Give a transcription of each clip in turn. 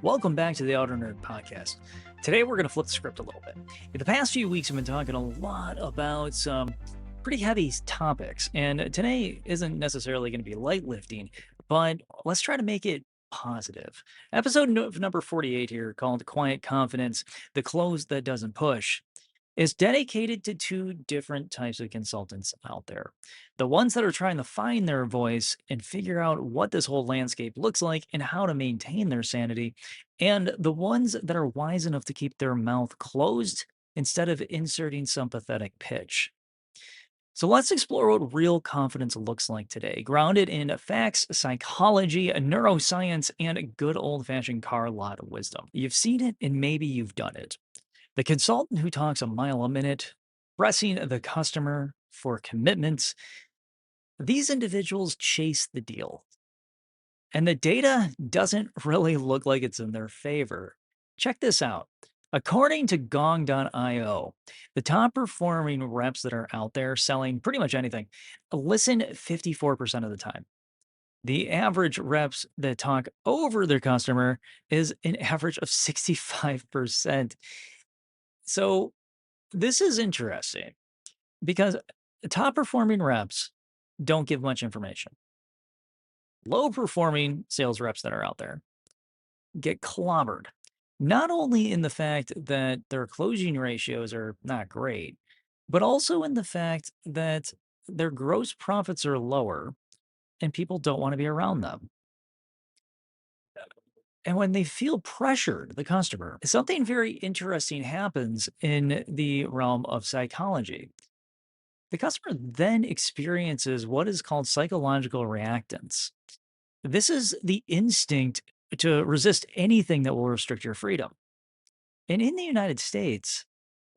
Welcome back to the Auto Nerd Podcast. Today we're going to flip the script a little bit. In the past few weeks, I've been talking a lot about some pretty heavy topics, and today isn't necessarily going to be light lifting, but let's try to make it positive. Number 48 here, called Quiet Confidence, the close that doesn't push, is dedicated to two different types of consultants out there. The ones that are trying to find their voice and figure out what this whole landscape looks like and how to maintain their sanity, and the ones that are wise enough to keep their mouth closed instead of inserting some pathetic pitch. So let's explore what real confidence looks like today, grounded in facts, psychology, neuroscience, and a good old fashioned car lot of wisdom. You've seen it and maybe you've done it. The consultant who talks a mile a minute, pressing the customer for commitments, these individuals chase the deal. And the data doesn't really look like it's in their favor. Check this out. According to Gong.io, the top performing reps that are out there selling pretty much anything listen 54% of the time. The average reps that talk over their customer is an average of 65%. So this is interesting because top performing reps don't give much information. Low performing sales reps that are out there get clobbered, not only in the fact that their closing ratios are not great, but also in the fact that their gross profits are lower and people don't want to be around them. And when they feel pressured, the customer, something very interesting happens in the realm of psychology. The customer then experiences what is called psychological reactance. This is the instinct to resist anything that will restrict your freedom. And in the United States,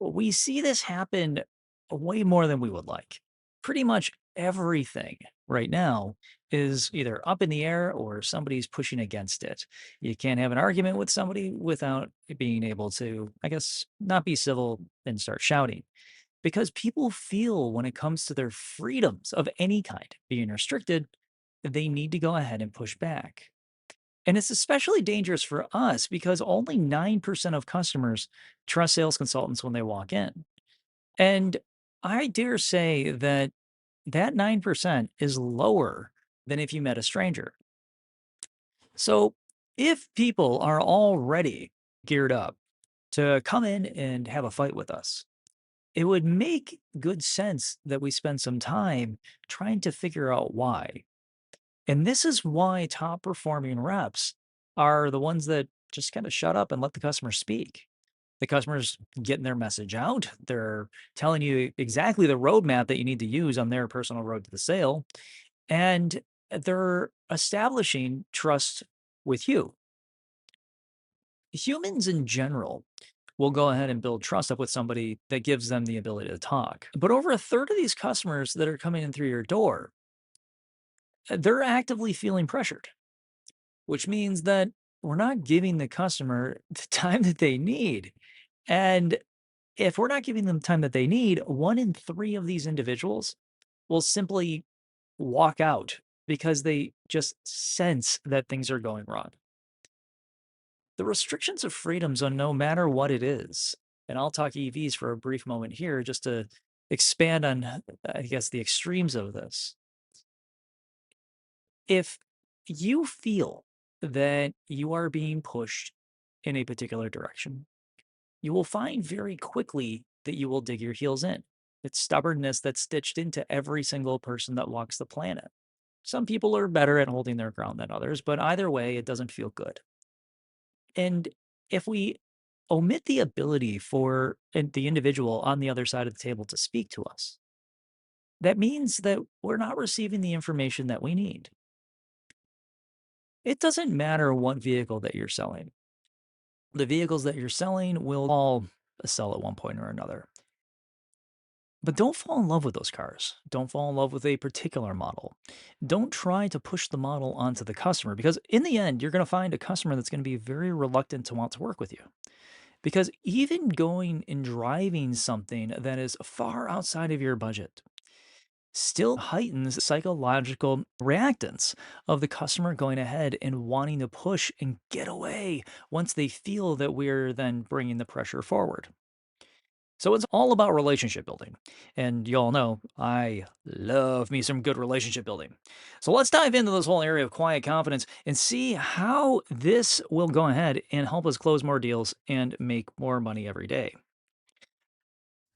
we see this happen way more than we would like. Pretty much everything right now is either up in the air or somebody's pushing against it. You can't have an argument with somebody without being able to, I guess, not be civil and start shouting. Because people feel when it comes to their freedoms of any kind being restricted, they need to go ahead and push back. And it's especially dangerous for us because only 9% of customers trust sales consultants when they walk in. And I dare say that that 9% is lower than if you met a stranger. So if people are already geared up to come in and have a fight with us, it would make good sense that we spend some time trying to figure out why. And this is why top performing reps are the ones that just kind of shut up and let the customer speak. The customer's getting their message out. They're telling you exactly the roadmap that you need to use on their personal road to the sale. And they're establishing trust with you. Humans in general will go ahead and build trust up with somebody that gives them the ability to talk. But over a third of these customers that are coming in through your door, they're actively feeling pressured, which means that we're not giving the customer the time that they need. And if we're not giving them the time that they need, one in three of these individuals will simply walk out because they just sense that things are going wrong. The restrictions of freedoms on no matter what it is, and I'll talk EVs for a brief moment here just to expand on, I guess, the extremes of this. If you feel that you are being pushed in a particular direction, you will find very quickly that you will dig your heels in. It's stubbornness that's stitched into every single person that walks the planet. Some people are better at holding their ground than others, but either way, it doesn't feel good. And if we omit the ability for the individual on the other side of the table to speak to us, that means that we're not receiving the information that we need. It doesn't matter what vehicle that you're selling. The vehicles that you're selling will all sell at one point or another. But don't fall in love with those cars. Don't fall in love with a particular model. Don't try to push the model onto the customer because, in the end, you're going to find a customer that's going to be very reluctant to want to work with you. Because even going and driving something that is far outside of your budget, still heightens psychological reactance of the customer going ahead and wanting to push and get away once they feel that we're then bringing the pressure forward. So it's all about relationship building. And y'all know I love me some good relationship building. So let's dive into this whole area of quiet confidence and see how this will go ahead and help us close more deals and make more money every day.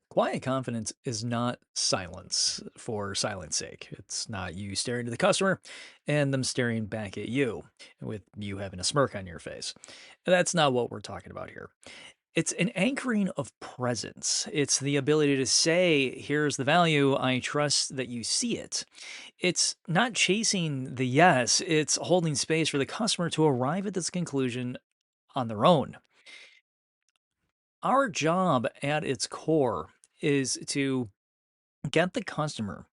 Quiet confidence is not silence for silence sake. It's not you staring to the customer and them staring back at you with you having a smirk on your face. That's not what we're talking about here. It's an anchoring of presence. It's the ability to say, here's the value. I trust that you see it. It's not chasing the yes, it's holding space for the customer to arrive at this conclusion on their own. Our job at its core is to get the customer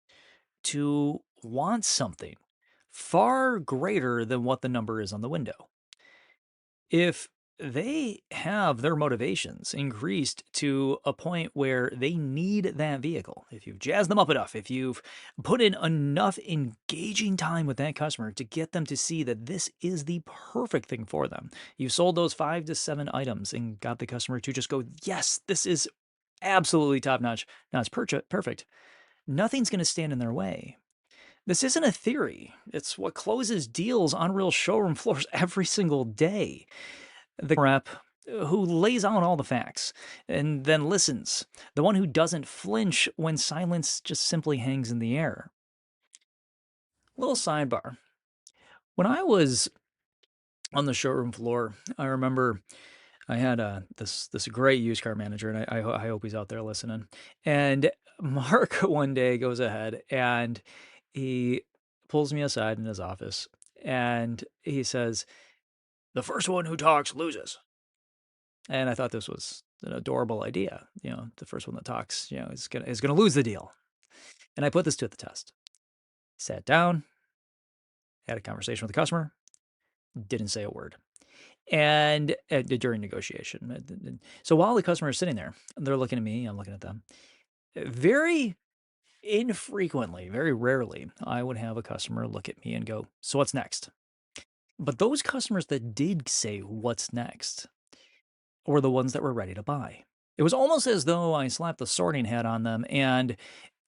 to want something far greater than what the number is on the window. If they have their motivations increased to a point where they need that vehicle, if you've jazzed them up enough, if you've put in enough engaging time with that customer to get them to see that this is the perfect thing for them, you sold those 5 to 7 items and got the customer to just go, yes, this is absolutely top notch. Now it's perfect. Nothing's going to stand in their way. This isn't a theory. It's what closes deals on real showroom floors every single day. The rep who lays out all the facts and then listens, the one who doesn't flinch when silence just simply hangs in the air. Little sidebar. When I was on the showroom floor, I remember I had this great used car manager, and I hope he's out there listening. And Mark one day goes ahead and he pulls me aside in his office, and he says, "The first one who talks loses." And I thought this was an adorable idea. The first one that talks, is gonna lose the deal. And I put this to the test. Sat down, had a conversation with the customer, didn't say a word. And during negotiation. So while the customer is sitting there, they're looking at me, I'm looking at them. Very infrequently, very rarely, I would have a customer look at me and go, "So what's next?" But those customers that did say, "What's next?" were the ones that were ready to buy. It was almost as though I slapped the sorting hat on them, and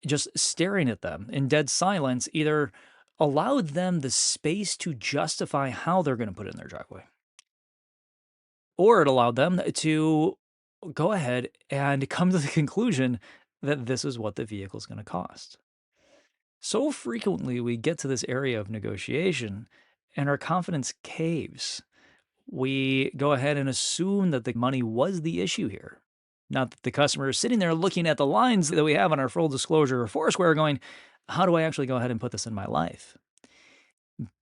just staring at them in dead silence either allowed them the space to justify how they're going to put it in their driveway, or it allowed them to go ahead and come to the conclusion that this is what the vehicle is going to cost. So frequently we get to this area of negotiation and our confidence caves. We go ahead and assume that the money was the issue here. Not that the customer is sitting there looking at the lines that we have on our full disclosure or Foursquare going, how do I actually go ahead and put this in my life?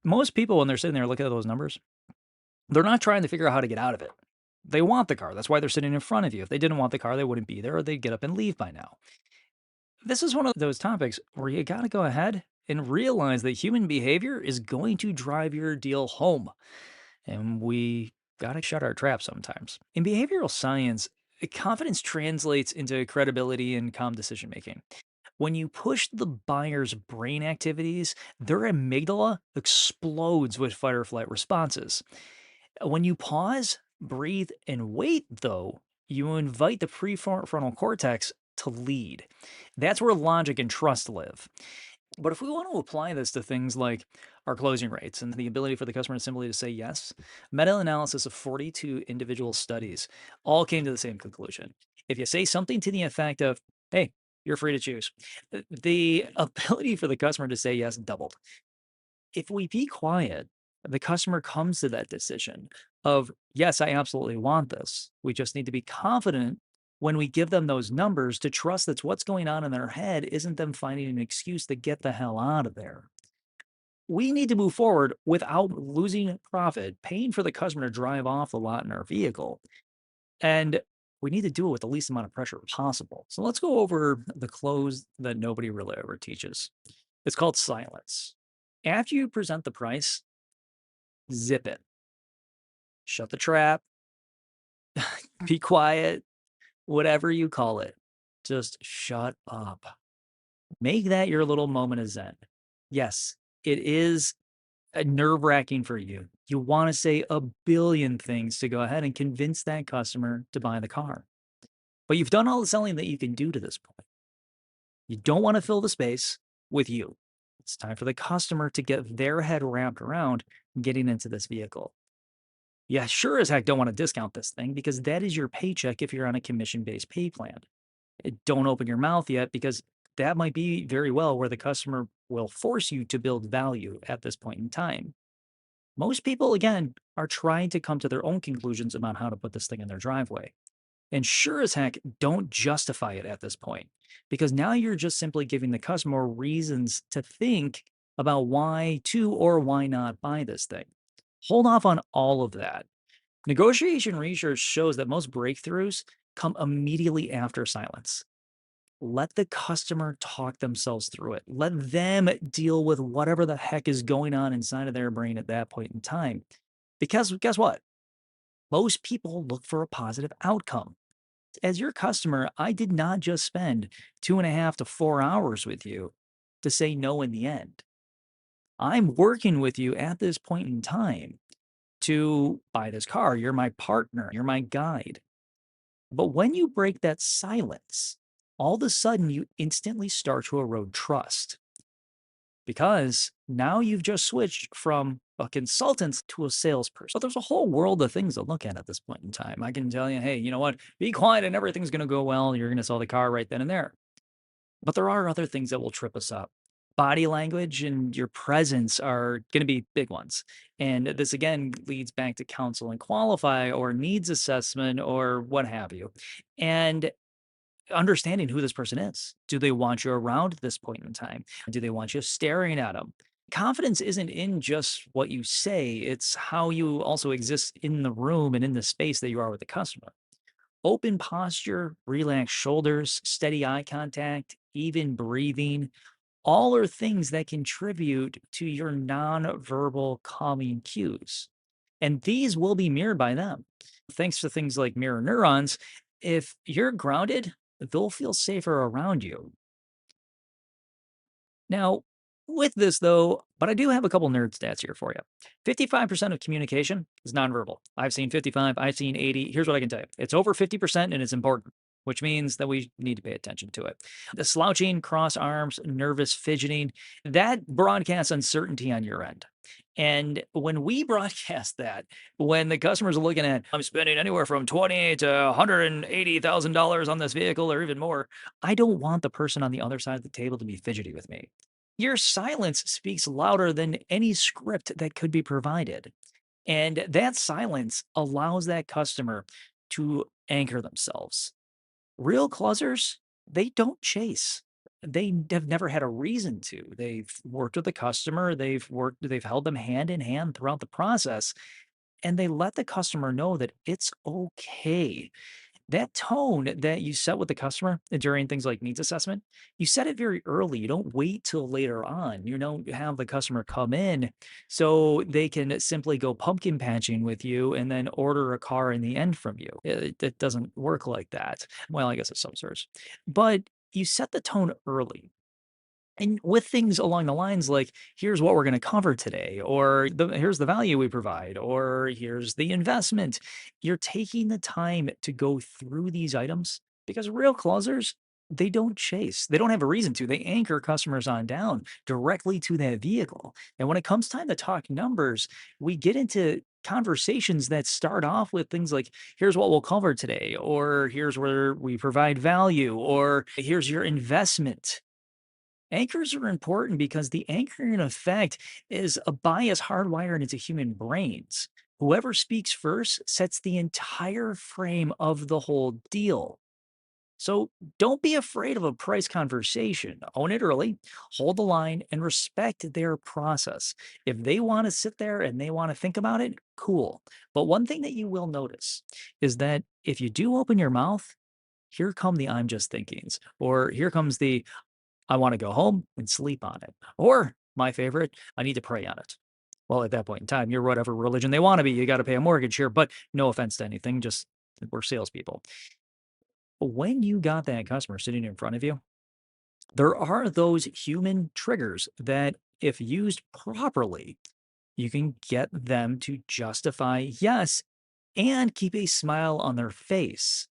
Most people, when they're sitting there looking at those numbers, they're not trying to figure out how to get out of it. They want the car. That's why they're sitting in front of you. If they didn't want the car, they wouldn't be there, or they'd get up and leave by now. This is one of those topics where you got to go ahead and realize that human behavior is going to drive your deal home. And we got to shut our trap sometimes. In behavioral science, confidence translates into credibility and calm decision making. When you push the buyer's brain activities, their amygdala explodes with fight or flight responses. When you pause, breathe, and wait, though, you invite the prefrontal cortex to lead. That's where logic and trust live. But if we want to apply this to things like our closing rates and the ability for the customer simply to say yes, meta-analysis of 42 individual studies all came to the same conclusion. If you say something to the effect of, hey, you're free to choose, the ability for the customer to say yes doubled. If we be quiet, the customer comes to that decision of, yes, I absolutely want this. We just need to be confident when we give them those numbers to trust that what's going on in their head isn't them finding an excuse to get the hell out of there. We need to move forward without losing profit, paying for the customer to drive off the lot in our vehicle. And we need to do it with the least amount of pressure possible. So let's go over the close that nobody really ever teaches. It's called silence. After you present the price, zip it. Shut the trap, be quiet, whatever you call it. Just shut up. Make that your little moment of zen. Yes, it is nerve-wracking for you. You wanna say a billion things to go ahead and convince that customer to buy the car. But you've done all the selling that you can do to this point. You don't wanna fill the space with you. It's time for the customer to get their head wrapped around getting into this vehicle. Yeah, sure as heck don't wanna discount this thing because that is your paycheck if you're on a commission-based pay plan. Don't open your mouth yet because that might be very well where the customer will force you to build value at this point in time. Most people, again, are trying to come to their own conclusions about how to put this thing in their driveway. And sure as heck, don't justify it at this point because now you're just simply giving the customer reasons to think about why to or why not buy this thing. Hold off on all of that. Negotiation research shows that most breakthroughs come immediately after silence. Let the customer talk themselves through it. Let them deal with whatever the heck is going on inside of their brain at that point in time. Because guess what? Most people look for a positive outcome. As your customer, I did not just spend 2.5 to 4 hours with you to say no in the end. I'm working with you at this point in time to buy this car. You're my partner, you're my guide. But when you break that silence, all of a sudden you instantly start to erode trust because now you've just switched from a consultant to a salesperson. But there's a whole world of things to look at this point in time. I can tell you, hey, you know what? Be quiet and everything's going to go well. You're going to sell the car right then and there. But there are other things that will trip us up. Body language and your presence are going to be big ones. And this again leads back to counsel and qualify or needs assessment or what have you. And understanding who this person is. Do they want you around at this point in time? Do they want you staring at them? Confidence isn't in just what you say, it's how you also exist in the room and in the space that you are with the customer. Open posture, relaxed shoulders, steady eye contact, even breathing, all are things that contribute to your nonverbal calming cues. And these will be mirrored by them. Thanks to things like mirror neurons, if you're grounded, they'll feel safer around you. Now, with this though, but I do have a couple nerd stats here for you. 55% of communication is nonverbal. I've seen 55, I've seen 80. Here's what I can tell you. It's over 50% and it's important, which means that we need to pay attention to it. The slouching, cross arms, nervous fidgeting, that broadcasts uncertainty on your end. And when we broadcast that, when the customers are looking at, I'm spending anywhere from 20 to $180,000 on this vehicle or even more, I don't want the person on the other side of the table to be fidgety with me. Your silence speaks louder than any script that could be provided. And that silence allows that customer to anchor themselves. Real closers, they don't chase. They have never had a reason to. They've worked with the customer, they've held them hand in hand throughout the process, and they let the customer know that it's okay. That tone that you set with the customer during things like needs assessment, you set it very early. You don't wait till later on. You don't have the customer come in so they can simply go pumpkin patching with you and then order a car in the end from you. It doesn't work like that. Well, I guess it's some sorts. But you set the tone early. And with things along the lines like, here's what we're going to cover today, or here's the value we provide, or here's the investment. You're taking the time to go through these items because real closers, they don't chase. They don't have a reason to. They anchor customers on down directly to that vehicle. And when it comes time to talk numbers, we get into conversations that start off with things like, here's what we'll cover today, or here's where we provide value, or here's your investment. Anchors are important because the anchoring effect is a bias hardwired into human brains. Whoever speaks first sets the entire frame of the whole deal. So don't be afraid of a price conversation. Own it early, hold the line, and respect their process. If they want to sit there and they want to think about it, cool. But one thing that you will notice is that if you do open your mouth, here come the I'm just thinkings, or here comes the I wanna go home and sleep on it. Or, my favorite, I need to pray on it. Well, at that point in time, you're whatever religion they wanna be, you gotta pay a mortgage here, but no offense to anything, just we're salespeople. When you got that customer sitting in front of you, There are those human triggers that, if used properly, you can get them to justify yes and keep a smile on their face.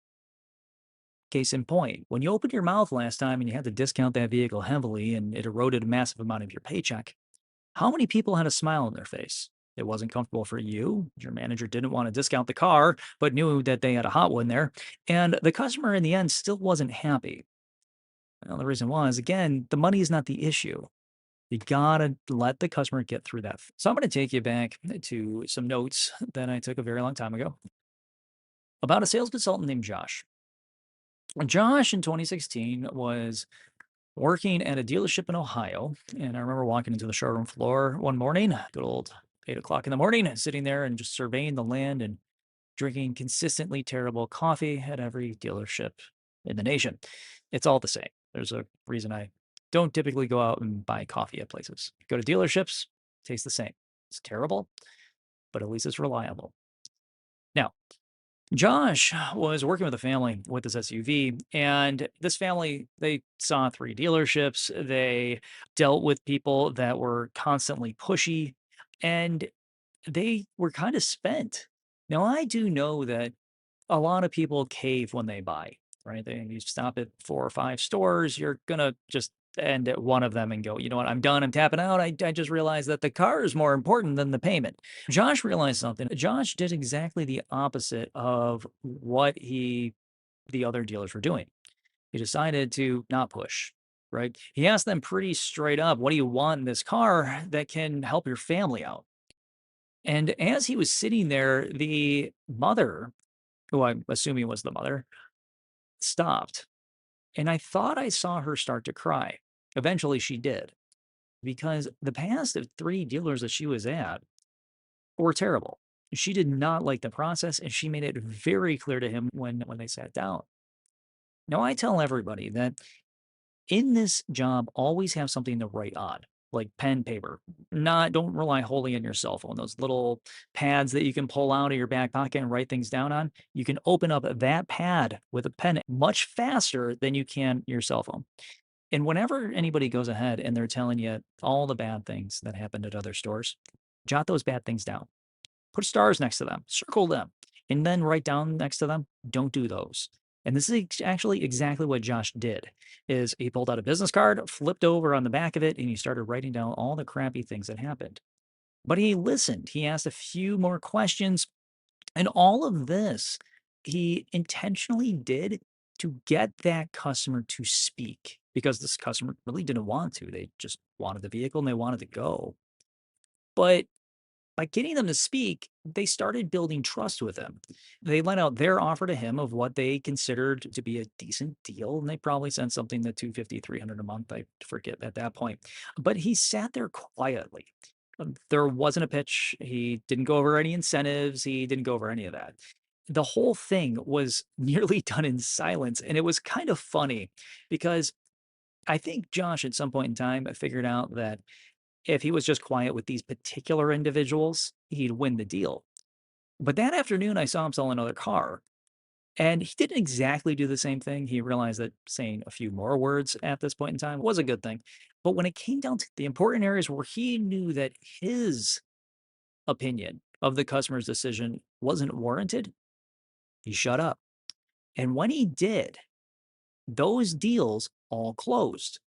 Case in point, when you opened your mouth last time and you had to discount that vehicle heavily and it eroded a massive amount of your paycheck, how many people had a smile on their face? It wasn't comfortable for you. Your manager didn't want to discount the car, but knew that they had a hot one there. And the customer in the end still wasn't happy. Well, the reason was, again, the money is not the issue. You gotta let the customer get through that. So I'm gonna take you back to some notes that I took a very long time ago about a sales consultant named Josh. Josh in 2016 was working at a dealership in Ohio. And I remember walking into the showroom floor one morning, good old 8 o'clock in the morning, sitting there and just surveying the land and drinking consistently terrible coffee at every dealership in the nation. It's all the same. There's a reason I don't typically go out and buy coffee at places. Go to dealerships, tastes the same. It's terrible, but at least it's reliable. Now, Josh was working with a family with this SUV, and this family, they saw three dealerships. They dealt with people that were constantly pushy, and they were kind of spent. Now, I do know that a lot of people cave when they buy, right? You stop at 4 or 5 stores, you're gonna just end at one of them and go, you know what, I'm done, I'm tapping out. I just realized that the car is more important than the payment. Josh realized something. Josh did exactly the opposite of what the other dealers were doing. He decided to not push, right? He asked them pretty straight up, what do you want in this car that can help your family out? And as he was sitting there, the mother, who I'm assuming was the mother, stopped. And I thought I saw her start to cry. Eventually, she did, because the past of three dealers that she was at were terrible. She did not like the process, and she made it very clear to him when they sat down. Now, I tell everybody that in this job, always have something to write on, like pen, paper. Not don't rely wholly on your cell phone. Those little pads that you can pull out of your back pocket and write things down on. You can open up that pad with a pen much faster than you can your cell phone. And whenever anybody goes ahead and they're telling you all the bad things that happened at other stores, jot those bad things down. Put stars next to them, circle them, and then write down next to them, don't do those. And this is actually exactly what Josh did. Is he pulled out a business card, flipped over on the back of it, and he started writing down all the crappy things that happened. But he listened. He asked a few more questions, and all of this he intentionally did to get that customer to speak, because this customer really didn't want to. They just wanted the vehicle and they wanted to go. But by getting them to speak, they started building trust with him. They let out their offer to him of what they considered to be a decent deal, and they probably sent something to 250, 300 a month. I forget at that point. But he sat there quietly. There wasn't a pitch. He didn't go over any incentives. He didn't go over any of that. The whole thing was nearly done in silence. And it was kind of funny because I think Josh, at some point in time, figured out that if he was just quiet with these particular individuals, he'd win the deal. But that afternoon, I saw him sell another car, and he didn't exactly do the same thing. He realized that saying a few more words at this point in time was a good thing. But when it came down to the important areas where he knew that his opinion of the customer's decision wasn't warranted, he shut up. And when he did, those deals all closed.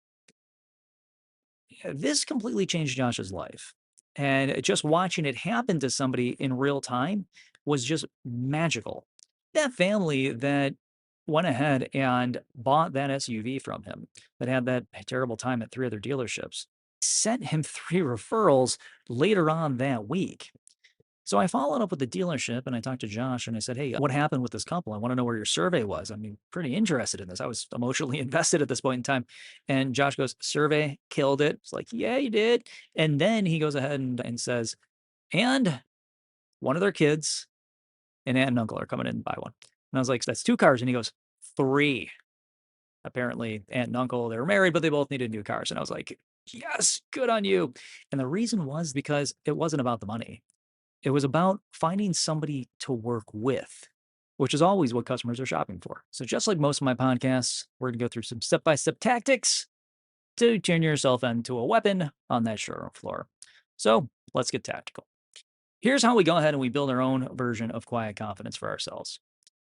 This completely changed Josh's life. And just watching it happen to somebody in real time was just magical. That family that went ahead and bought that SUV from him, that had that terrible time at three other dealerships, sent him three referrals later on that week. So I followed up with the dealership and I talked to Josh and I said, "Hey, what happened with this couple? I want to know where your survey was. I mean, pretty interested in this. I was emotionally invested at this point in time." And Josh goes, "Survey killed it." It's like, "Yeah, you did." And then he goes ahead and says, "And one of their kids, an aunt and uncle, are coming in and buy one." And I was like, "That's two cars." And he goes, "Three." Apparently, aunt and uncle, they were married, but they both needed new cars. And I was like, "Yes, good on you." And the reason was because it wasn't about the money. It was about finding somebody to work with, which is always what customers are shopping for. So just like most of my podcasts, we're gonna go through some step-by-step tactics to turn yourself into a weapon on that showroom floor. So let's get tactical. Here's how we go ahead and we build our own version of quiet confidence for ourselves.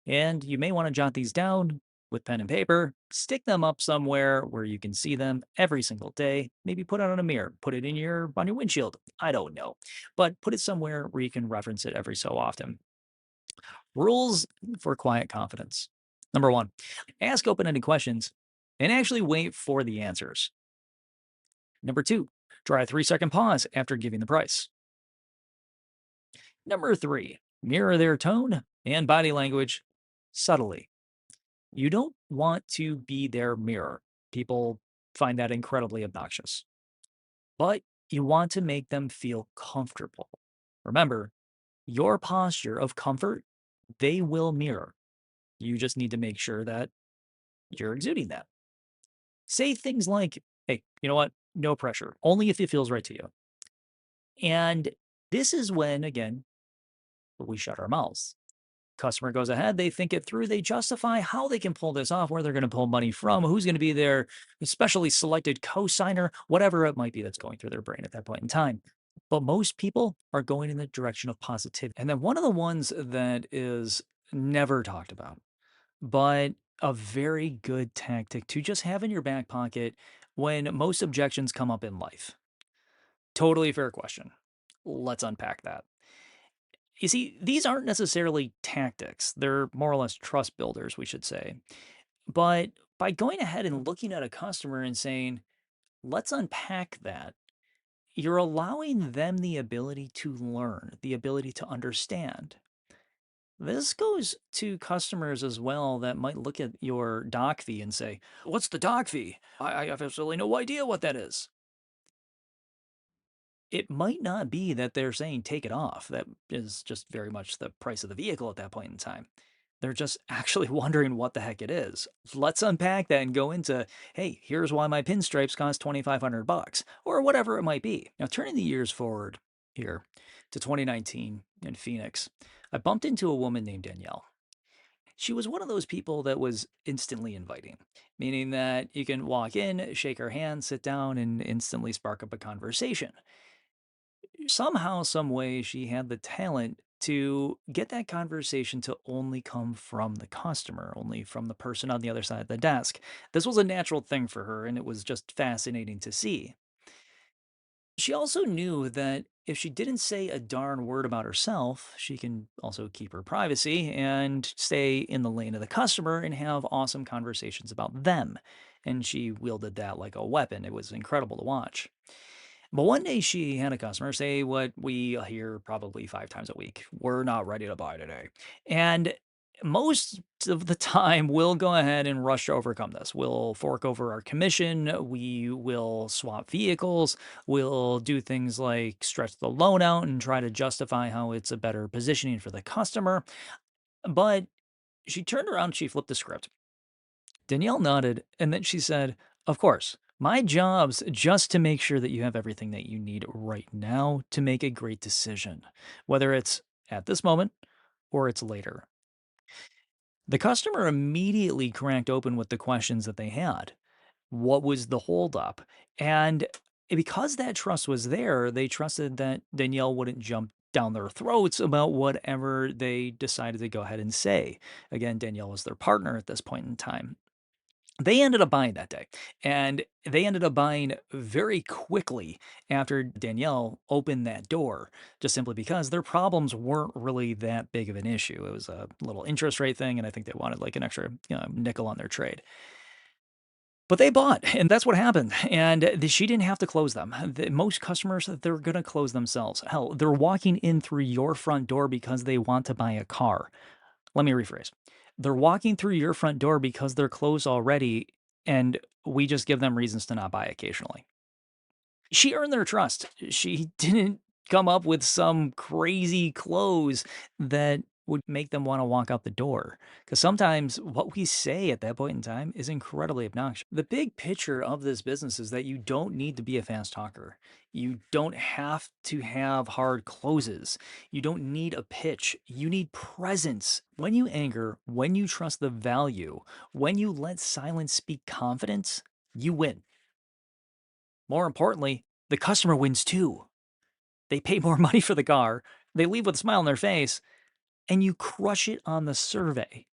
And you may want to jot these down with pen and paper, stick them up somewhere where you can see them every single day. Maybe put it on a mirror, put it in your on your windshield. I don't know. But put it somewhere where you can reference it every so often. Rules for quiet confidence. Number 1, ask open-ended questions and actually wait for the answers. Number 2, try a 3-second pause after giving the price. Number 3, mirror their tone and body language subtly. You don't want to be their mirror. People find that incredibly obnoxious, but you want to make them feel comfortable. Remember, your posture of comfort, they will mirror. You just need to make sure that you're exuding that. Say things like, hey, you know what? No pressure, only if it feels right to you. And this is when, again, we shut our mouths. Customer goes ahead, they think it through, they justify how they can pull this off, where they're going to pull money from, who's going to be their specially selected co-signer, whatever it might be that's going through their brain at that point in time. But most people are going in the direction of positivity. And then one of the ones that is never talked about, but a very good tactic to just have in your back pocket when most objections come up in life. Totally fair question. Let's unpack that. You see, these aren't necessarily tactics. They're more or less trust builders, we should say. But by going ahead and looking at a customer and saying, let's unpack that, you're allowing them the ability to learn, the ability to understand. This goes to customers as well that might look at your dock fee and say, what's the dock fee? I have absolutely no idea what that is. It might not be that they're saying take it off. That is just very much the price of the vehicle at that point in time. They're just actually wondering what the heck it is. Let's unpack that and go into, hey, here's why my pinstripes cost 2,500 bucks or whatever it might be. Now, turning the years forward here to 2019 in Phoenix, I bumped into a woman named Danielle. She was one of those people that was instantly inviting, meaning that you can walk in, shake her hand, sit down, and instantly spark up a conversation. Somehow, some way, she had the talent to get that conversation to only come from the customer, only from the person on the other side of the desk. This was a natural thing for her, and it was just fascinating to see. She also knew that if she didn't say a darn word about herself, she can also keep her privacy and stay in the lane of the customer and have awesome conversations about them. And she wielded that like a weapon. It was incredible to watch. But one day she had a customer say what we hear probably 5 times a week. We're not ready to buy today. And most of the time, we'll go ahead and rush to overcome this. We'll fork over our commission. We will swap vehicles. We'll do things like stretch the loan out and try to justify how it's a better positioning for the customer. But she turned around, she flipped the script. Danielle nodded, and then she said, of course, my job's just to make sure that you have everything that you need right now to make a great decision, whether it's at this moment or it's later. The customer immediately cracked open with the questions that they had. What was the holdup? And because that trust was there, they trusted that Danielle wouldn't jump down their throats about whatever they decided to go ahead and say. Again, Danielle was their partner at this point in time. They ended up buying that day, and they ended up buying very quickly after Danielle opened that door, just simply because their problems weren't really that big of an issue. It was a little interest rate thing, and I think they wanted like an extra, nickel on their trade. But they bought, and that's what happened. And she didn't have to close them. Most customers, they're going to close themselves. Hell, they're walking in through your front door because they want to buy a car. Let me rephrase. They're walking through your front door because they're closed already, and we just give them reasons to not buy occasionally. She earned their trust. She didn't come up with some crazy close that would make them want to walk out the door. Because sometimes what we say at that point in time is incredibly obnoxious. The big picture of this business is that you don't need to be a fast talker. You don't have to have hard closes. You don't need a pitch. You need presence. When you anger, when you trust the value, when you let silence speak confidence, you win. More importantly, the customer wins too. They pay more money for the car, they leave with a smile on their face, and you crush it on the survey.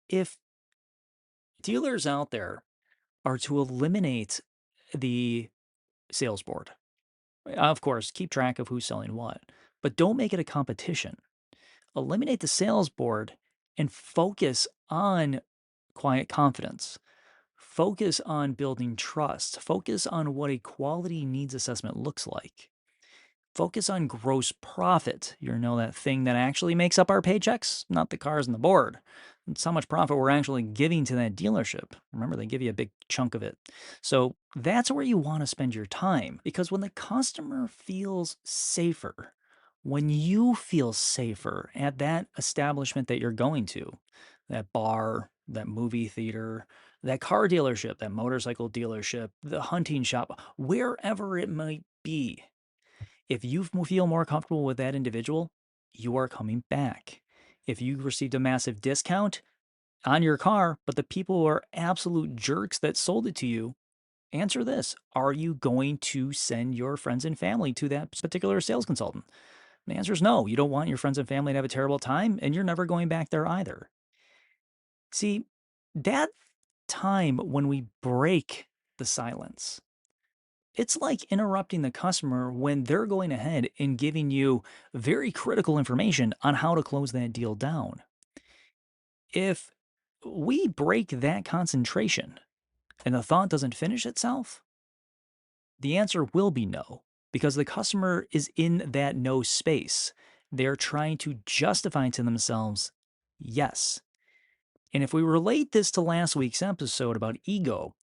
If dealers out there are to eliminate the sales board, of course, keep track of who's selling what, but don't make it a competition. Eliminate the sales board and focus on quiet confidence. Focus on building trust. Focus on what a quality needs assessment looks like. Focus on gross profit. You know, that thing that actually makes up our paychecks, not the cars and the board. It's how much profit we're actually giving to that dealership. Remember, they give you a big chunk of it. So that's where you want to spend your time, because when the customer feels safer, when you feel safer at that establishment that you're going to, that bar, that movie theater, that car dealership, that motorcycle dealership, the hunting shop, wherever it might be, if you feel more comfortable with that individual, you are coming back. If you received a massive discount on your car, but the people are absolute jerks that sold it to you, answer this. Are you going to send your friends and family to that particular sales consultant? The answer is no. You don't want your friends and family to have a terrible time, and you're never going back there either. See, that time when we break the silence, it's like interrupting the customer when they're going ahead and giving you very critical information on how to close that deal down. If we break that concentration and the thought doesn't finish itself, the answer will be no, because the customer is in that no space. They're trying to justify to themselves, yes. And if we relate this to last week's episode about ego,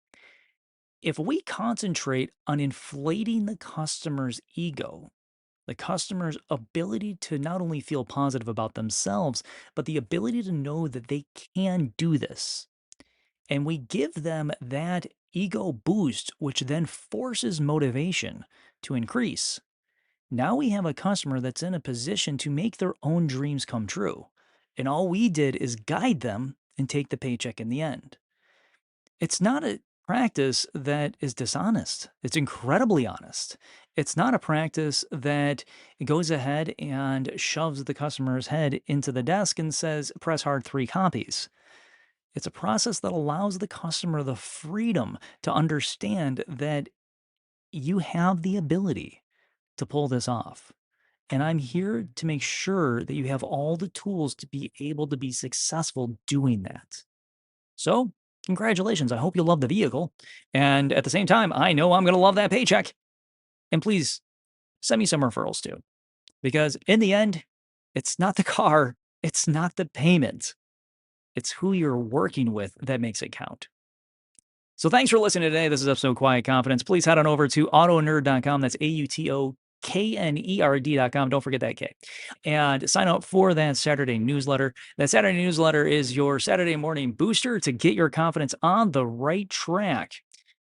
if we concentrate on inflating the customer's ego, the customer's ability to not only feel positive about themselves, but the ability to know that they can do this, and we give them that ego boost, which then forces motivation to increase. Now we have a customer that's in a position to make their own dreams come true. And all we did is guide them and take the paycheck in the end. It's not a practice that is dishonest. It's incredibly honest. It's not a practice that goes ahead and shoves the customer's head into the desk and says, press hard 3 copies. It's a process that allows the customer the freedom to understand that you have the ability to pull this off. And I'm here to make sure that you have all the tools to be able to be successful doing that. So, congratulations. I hope you love the vehicle. And at the same time, I know I'm going to love that paycheck. And please send me some referrals too, because in the end, it's not the car, it's not the payment, it's who you're working with that makes it count. So thanks for listening today. This is episode Quiet Confidence. Please head on over to autonerd.com. That's AUTOKNERD.com. Don't forget that K. And sign up for that Saturday newsletter. That Saturday newsletter is your Saturday morning booster to get your confidence on the right track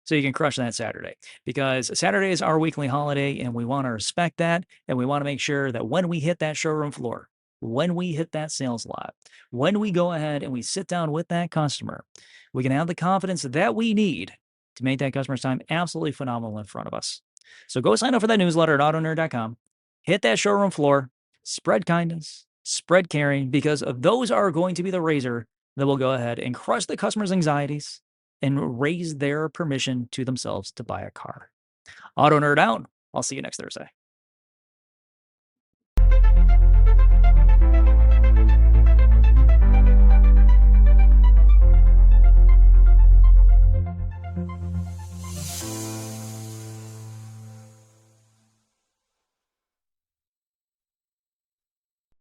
so you can crush that Saturday. Because Saturday is our weekly holiday, and we want to respect that. And we want to make sure that when we hit that showroom floor, when we hit that sales lot, when we go ahead and we sit down with that customer, we can have the confidence that we need to make that customer's time absolutely phenomenal in front of us. So go sign up for that newsletter at autonerd.com. Hit that showroom floor, spread kindness, spread caring, because those are going to be the razor that will go ahead and crush the customer's anxieties and raise their permission to themselves to buy a car. Auto Nerd out. I'll see you next Thursday.